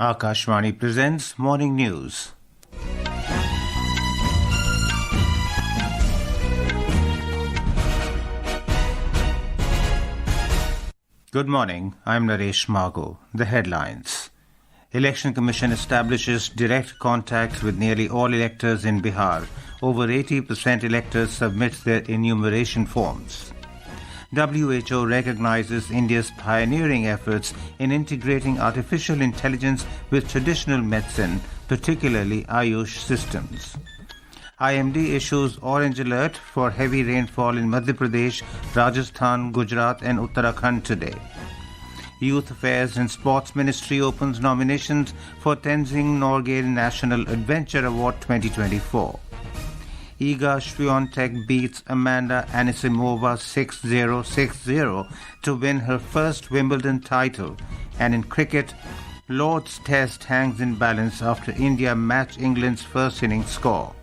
Akashvani presents Morning News. Good morning, I'm Naresh Margo. The headlines. Election Commission establishes direct contact with nearly all electors in Bihar. Over 80% electors submit their enumeration forms. WHO recognizes India's pioneering efforts in integrating artificial intelligence with traditional medicine, particularly Ayush systems. IMD issues orange alert for heavy rainfall in Madhya Pradesh, Rajasthan, Gujarat and Uttarakhand today. Youth Affairs and Sports Ministry opens nominations for Tenzing Norgay National Adventure Award 2024. Iga Swiatek beats Amanda Anisimova 6-0, 6-0 to win her first Wimbledon title. And in cricket, Lord's Test hangs in balance after India matched England's first innings score.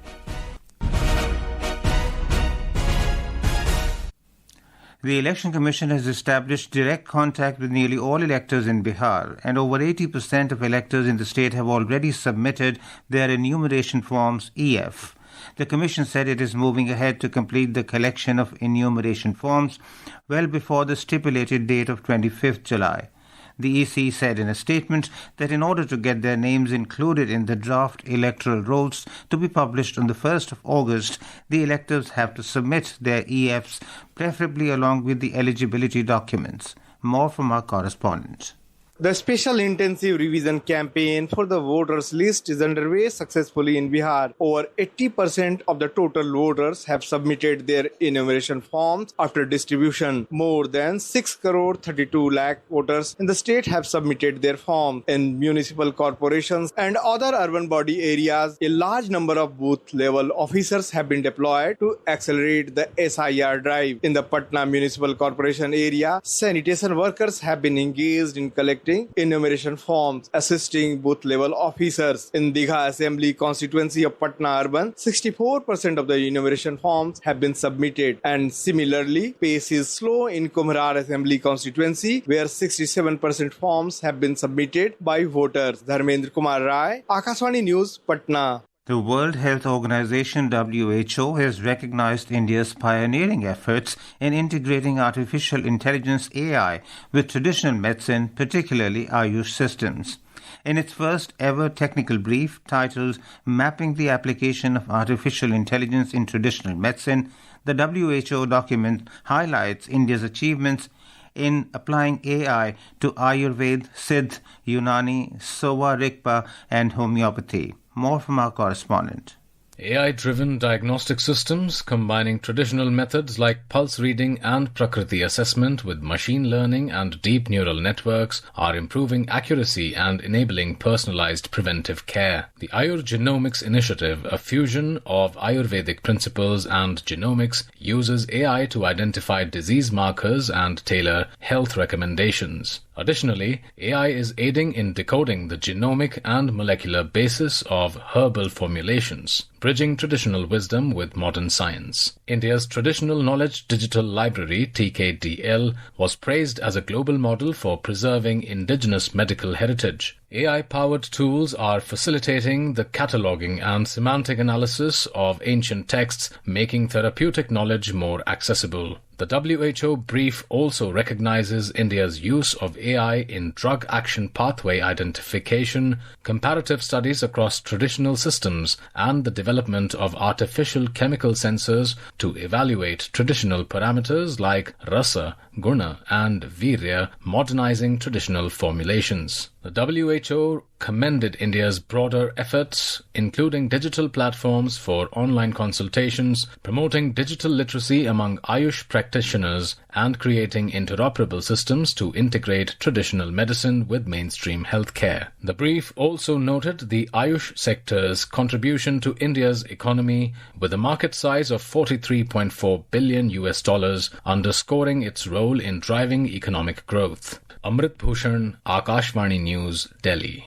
The Election Commission has established direct contact with nearly all electors in Bihar, and over 80% of electors in the state have already submitted their enumeration forms EF. The Commission said it is moving ahead to complete the collection of enumeration forms well before the stipulated date of 25th July. The EC said in a statement that in order to get their names included in the draft electoral rolls to be published on the 1st of August, the electors have to submit their EFs, preferably along with the eligibility documents. More from our correspondent. The special intensive revision campaign for the voters list is underway successfully in Bihar. Over 80% of the total voters have submitted their enumeration forms after distribution. More than 6 crore 32 lakh voters in the state have submitted their forms. In municipal corporations and other urban body areas, a large number of booth-level officers have been deployed to accelerate the SIR drive. In the Patna Municipal Corporation area, sanitation workers have been engaged in collecting enumeration forms, assisting booth-level officers. In Digha Assembly constituency of Patna Urban, 64% of the enumeration forms have been submitted, and similarly, pace is slow in Kumharar Assembly constituency, where 67% forms have been submitted by voters. Dharmendra Kumar Rai, Akashvani News, Patna. The World Health Organization (WHO) has recognized India's pioneering efforts in integrating artificial intelligence (AI) with traditional medicine, particularly Ayush systems. In its first ever technical brief titled Mapping the Application of Artificial Intelligence in Traditional Medicine, the WHO document highlights India's achievements in applying AI to Ayurveda, Siddha, Unani, Sowa Rigpa and homeopathy. More from our correspondent. AI-driven diagnostic systems combining traditional methods like pulse reading and Prakriti assessment with machine learning and deep neural networks are improving accuracy and enabling personalized preventive care. The Ayur Genomics Initiative, a fusion of Ayurvedic principles and genomics, uses AI to identify disease markers and tailor health recommendations. Additionally, AI is aiding in decoding the genomic and molecular basis of herbal formulations, bridging traditional wisdom with modern science. India's Traditional Knowledge Digital Library, TKDL, was praised as a global model for preserving indigenous medical heritage. AI-powered tools are facilitating the cataloging and semantic analysis of ancient texts, making therapeutic knowledge more accessible. The WHO brief also recognizes India's use of AI in drug action pathway identification, comparative studies across traditional systems, and the development of artificial chemical sensors to evaluate traditional parameters like rasa, guna, and virya, modernizing traditional formulations. The WHO commended India's broader efforts, including digital platforms for online consultations, promoting digital literacy among Ayush practitioners, and creating interoperable systems to integrate traditional medicine with mainstream healthcare. The brief also noted the Ayush sector's contribution to India's economy, with a market size of $43.4 billion, underscoring its role in driving economic growth. Amrit Bhushan, Akashvani News, Delhi.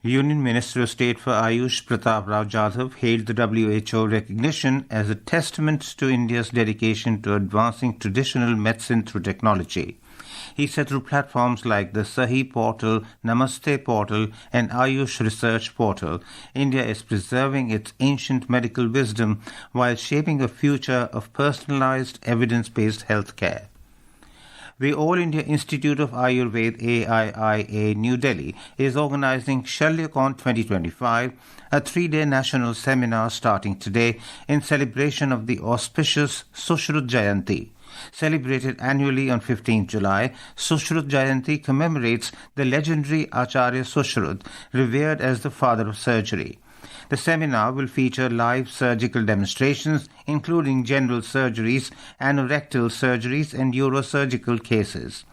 Union Minister of State for Ayush Pratap Rao Jadhav hailed the WHO recognition as a testament to India's dedication to advancing traditional medicine through technology. He said through platforms like the Sahi portal, Namaste portal, and Ayush research portal, India is preserving its ancient medical wisdom while shaping a future of personalized, evidence-based healthcare. The All India Institute of Ayurveda AIIA New Delhi is organizing Shalyakon 2025, a 3-day national seminar starting today in celebration of the auspicious Sushrut Jayanti. Celebrated annually on 15th July, Sushrut Jayanti commemorates the legendary Acharya Sushrut, revered as the father of surgery. The seminar will feature live surgical demonstrations, including general surgeries, anorectal surgeries, and neurosurgical cases.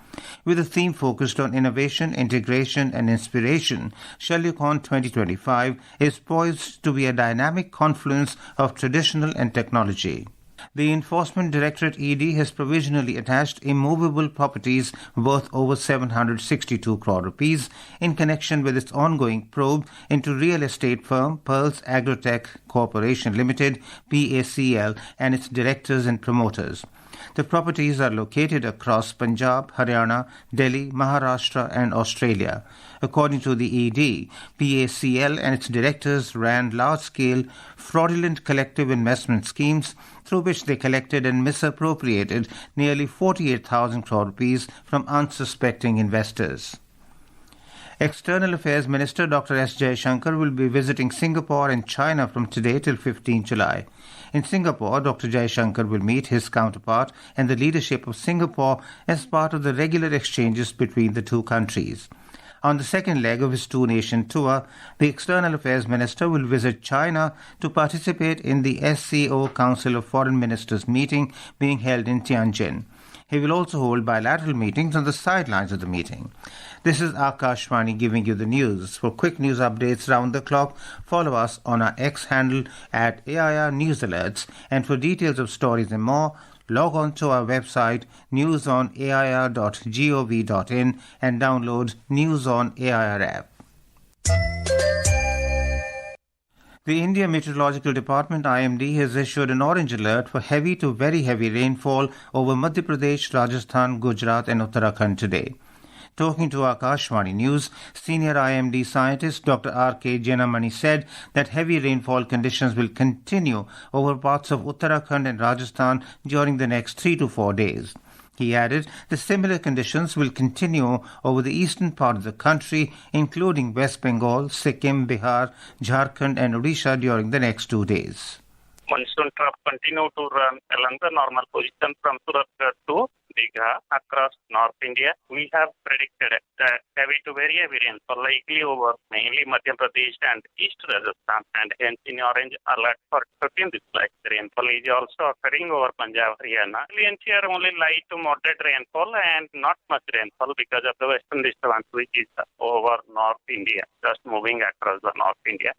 With a theme focused on innovation, integration, and inspiration, Shalyakon 2025 is poised to be a dynamic confluence of traditional and technology. The Enforcement Directorate ED has provisionally attached immovable properties worth over 762 crore rupees in connection with its ongoing probe into real estate firm Pearls Agrotech Corporation Limited, PACL, and its directors and promoters. The properties are located across Punjab, Haryana, Delhi, Maharashtra, and Australia. According to the ED, PACL and its directors ran large-scale fraudulent collective investment schemes through which they collected and misappropriated nearly 48,000 crore rupees from unsuspecting investors. External Affairs Minister Dr. S. Jaishankar will be visiting Singapore and China from today till 15 July. In Singapore, Dr. Jaishankar will meet his counterpart and the leadership of Singapore as part of the regular exchanges between the two countries. On the second leg of his two-nation tour, the External Affairs Minister will visit China to participate in the SCO Council of Foreign Ministers meeting being held in Tianjin. He will also hold bilateral meetings on the sidelines of the meeting. This is Akashvani giving you the news. For quick news updates round the clock, follow us on our X handle at AIR News Alerts. And for details of stories and more, log on to our website newsonair.gov.in and download News on AIR app. The India Meteorological Department IMD has issued an orange alert for heavy to very heavy rainfall over Madhya Pradesh, Rajasthan, Gujarat and Uttarakhand today. Talking to Akashvani News, senior IMD scientist Dr. R.K. Jenamani said that heavy rainfall conditions will continue over parts of Uttarakhand and Rajasthan during the next 3 to 4 days. He added the similar conditions will continue over the eastern part of the country, including West Bengal, Sikkim, Bihar, Jharkhand and Odisha during the next 2 days. Monsoon trough continue to run along the normal position from Suratgarh to Bihar across North India. We have predicted that heavy to very heavy rainfall likely over mainly Madhya Pradesh and East Rajasthan, and hence in orange alert for 15 July. The rainfall is also occurring over Punjab, Haryana. We ensure only light to moderate rainfall and not much rainfall because of the western disturbance which is over North India, just moving across the North India.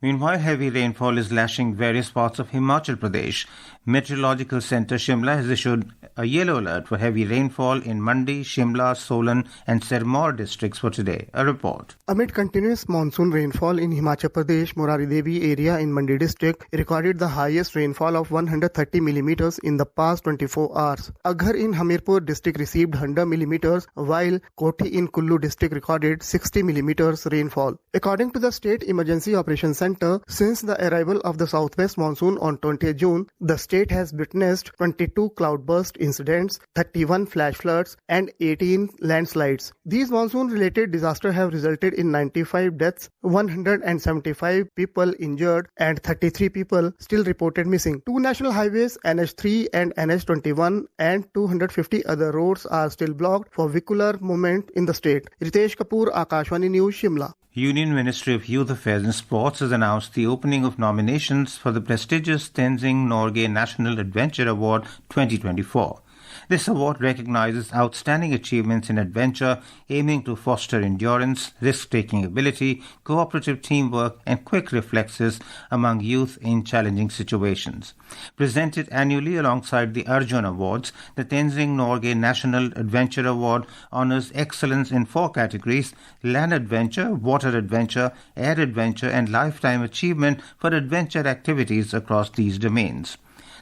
Meanwhile, heavy rainfall is lashing various parts of Himachal Pradesh. Meteorological Centre Shimla has issued a yellow alert for heavy rainfall in Mandi, Shimla, Solan and Sirmaur districts for today. A report. Amid continuous monsoon rainfall in Himachal Pradesh, Morari Devi area in Mandi district recorded the highest rainfall of 130 millimeters in the past 24 hours. Aghar in Hamirpur district received 100 millimeters, while Koti in Kullu district recorded 60 millimeters rainfall. According to the State Emergency Operations Center, since the arrival of the southwest monsoon on 20th June, the state has witnessed 22 cloudburst incidents, 31 flash floods and 18 landslides. These monsoon-related disasters have resulted in 95 deaths, 175 people injured and 33 people still reported missing. Two national highways, NH3 and NH21 and 250 other roads are still blocked for vehicular movement in the state. Ritesh Kapoor, Akashvani News, Shimla. Union Ministry of Youth Affairs and Sports has announced the opening of nominations for the prestigious Tenzing Norgay National Adventure Award 2024. This award recognizes outstanding achievements in adventure, aiming to foster endurance, risk-taking ability, cooperative teamwork, and quick reflexes among youth in challenging situations. Presented annually alongside the Arjun Awards, the Tenzing Norgay National Adventure Award honors excellence in 4 categories: land adventure, water adventure, air adventure, and lifetime achievement for adventure activities across these domains.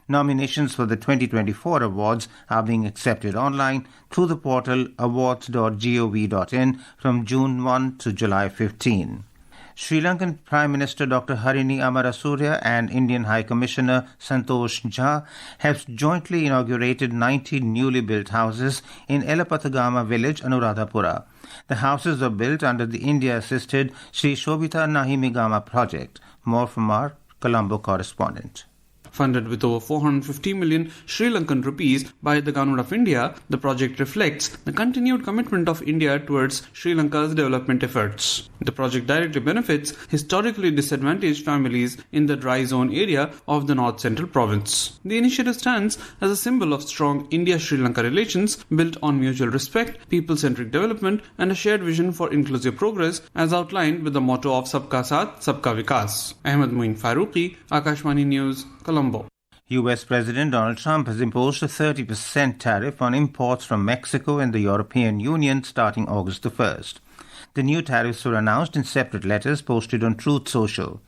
Nominations for the 2024 awards are being accepted online through the portal awards.gov.in from June 1 to July 15. Sri Lankan Prime Minister Dr. Harini Amarasuriya and Indian High Commissioner Santosh Jha have jointly inaugurated 90 newly built houses in Elapathagama village, Anuradhapura. The houses were built under the India-assisted Sri Shobhita Nahimigama project. More from our Colombo correspondent. Funded with over 450 million Sri Lankan rupees by the Government of India, the project reflects the continued commitment of India towards Sri Lanka's development efforts. The project directly benefits historically disadvantaged families in the dry zone area of the North Central province. The initiative stands as a symbol of strong India-Sri Lanka relations built on mutual respect, people-centric development and a shared vision for inclusive progress as outlined with the motto of Sabka Saath, Sabka Vikas. Ahmed Moin Faruqi, Akashvani News, Colombo. US President Donald Trump has imposed a 30% tariff on imports from Mexico and the European Union starting August the 1st. The new tariffs were announced in separate letters posted on Truth Social.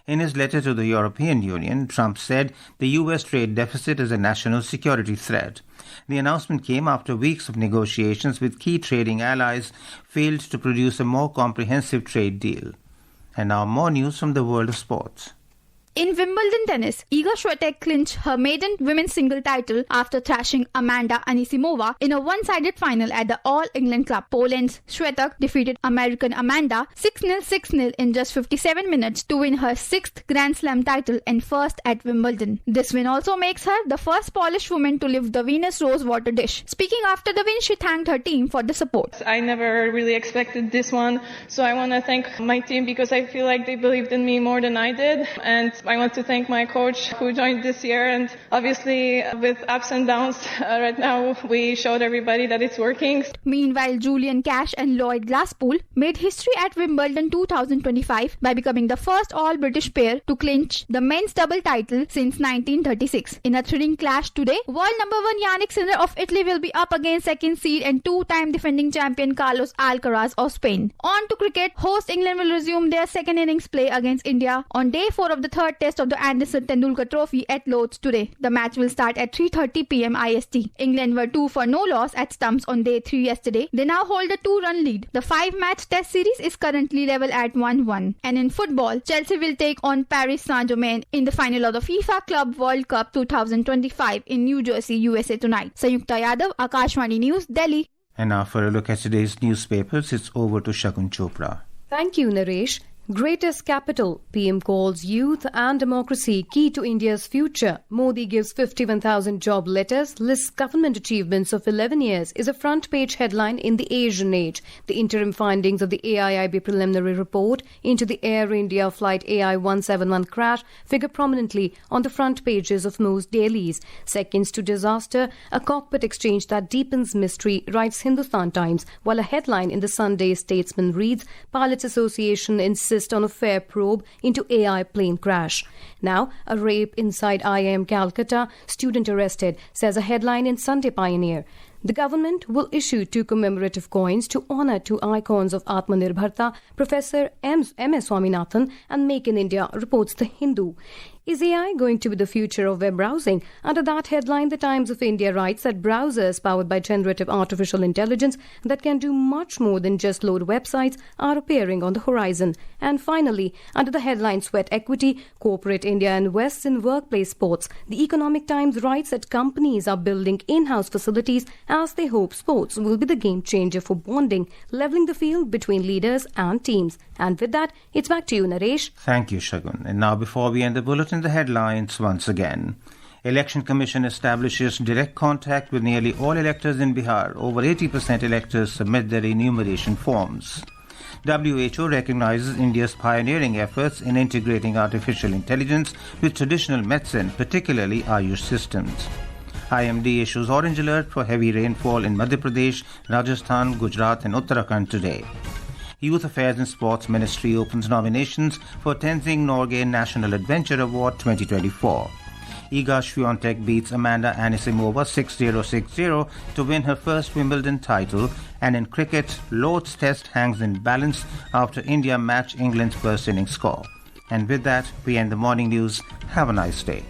In his letter to the European Union, Trump said the US trade deficit is a national security threat. The announcement came after weeks of negotiations with key trading allies failed to produce a more comprehensive trade deal. And now more news from the world of sports. In Wimbledon tennis, Iga Swiatek clinched her maiden women's single title after thrashing Amanda Anisimova in a one-sided final at the All England Club. Poland's Swiatek defeated American Amanda 6-0, 6-0 in just 57 minutes to win her sixth Grand Slam title and first at Wimbledon. This win also makes her the first Polish woman to lift the Venus Rosewater dish. Speaking after the win, she thanked her team for the support. I never really expected this one, so I want to thank my team because I feel like they believed in me more than I did, and I want to thank my coach who joined this year, and obviously with ups and downs right now we showed everybody that it's working. Meanwhile, Julian Cash and Lloyd Glasspool made history at Wimbledon 2025 by becoming the first all-British pair to clinch the men's double title since 1936. In a thrilling clash today, world number 1 Yannick Sinner of Italy will be up against second seed and two-time defending champion Carlos Alcaraz of Spain. On to cricket, host England will resume their second innings play against India on day 4 of the third test of the Anderson Tendulkar Trophy at Lord's today. The match will start at 3:30 p.m. IST. England were 2 for no loss at stumps on day 3 yesterday. They now hold a 2-run lead. The 5-match test series is currently level at 1-1. And in football, Chelsea will take on Paris Saint-Germain in the final of the FIFA Club World Cup 2025 in New Jersey, USA tonight. Sayukta Yadav, Akashvani News, Delhi. And now for a look at today's newspapers, it's over to Shagun Chopra. Thank you, Naresh. Greatest capital, PM calls youth and democracy key to India's future. Modi gives 51,000 job letters, lists government achievements of 11 years is a front-page headline in the Asian Age. The interim findings of the AIIB preliminary report into the Air India Flight AI-171 crash figure prominently on the front pages of most dailies. Seconds to disaster, a cockpit exchange that deepens mystery, writes Hindustan Times, while a headline in the Sunday Statesman reads, Pilots Association insists on a fair probe into AI plane crash. Now, a rape inside IIM Calcutta, student arrested, says a headline in Sunday Pioneer. The government will issue 2 commemorative coins to honour 2 icons of Atmanirbharta, Professor M.S. Swaminathan and Make in India, reports The Hindu. Is AI going to be the future of web browsing? Under that headline, the Times of India writes that browsers powered by generative artificial intelligence that can do much more than just load websites are appearing on the horizon. And finally, under the headline Sweat Equity, Corporate India invests in workplace sports, the Economic Times writes that companies are building in-house facilities as they hope sports will be the game changer for bonding, levelling the field between leaders and teams. And with that, it's back to you, Naresh. Thank you, Shagun. And now before we end the bulletin, the headlines once again. Election Commission establishes direct contact with nearly all electors in Bihar. Over 80% electors submit their enumeration forms. WHO recognizes India's pioneering efforts in integrating artificial intelligence with traditional medicine, particularly Ayush systems. IMD issues orange alert for heavy rainfall in Madhya Pradesh, Rajasthan, Gujarat and Uttarakhand today. Youth Affairs and Sports Ministry opens nominations for Tenzing Norgay National Adventure Award 2024. Iga Swiatek beats Amanda Anisimova 6-0, 6-0 to win her first Wimbledon title. And in cricket, Lord's Test hangs in balance after India matched England's first innings score. And with that, we end the morning news. Have a nice day.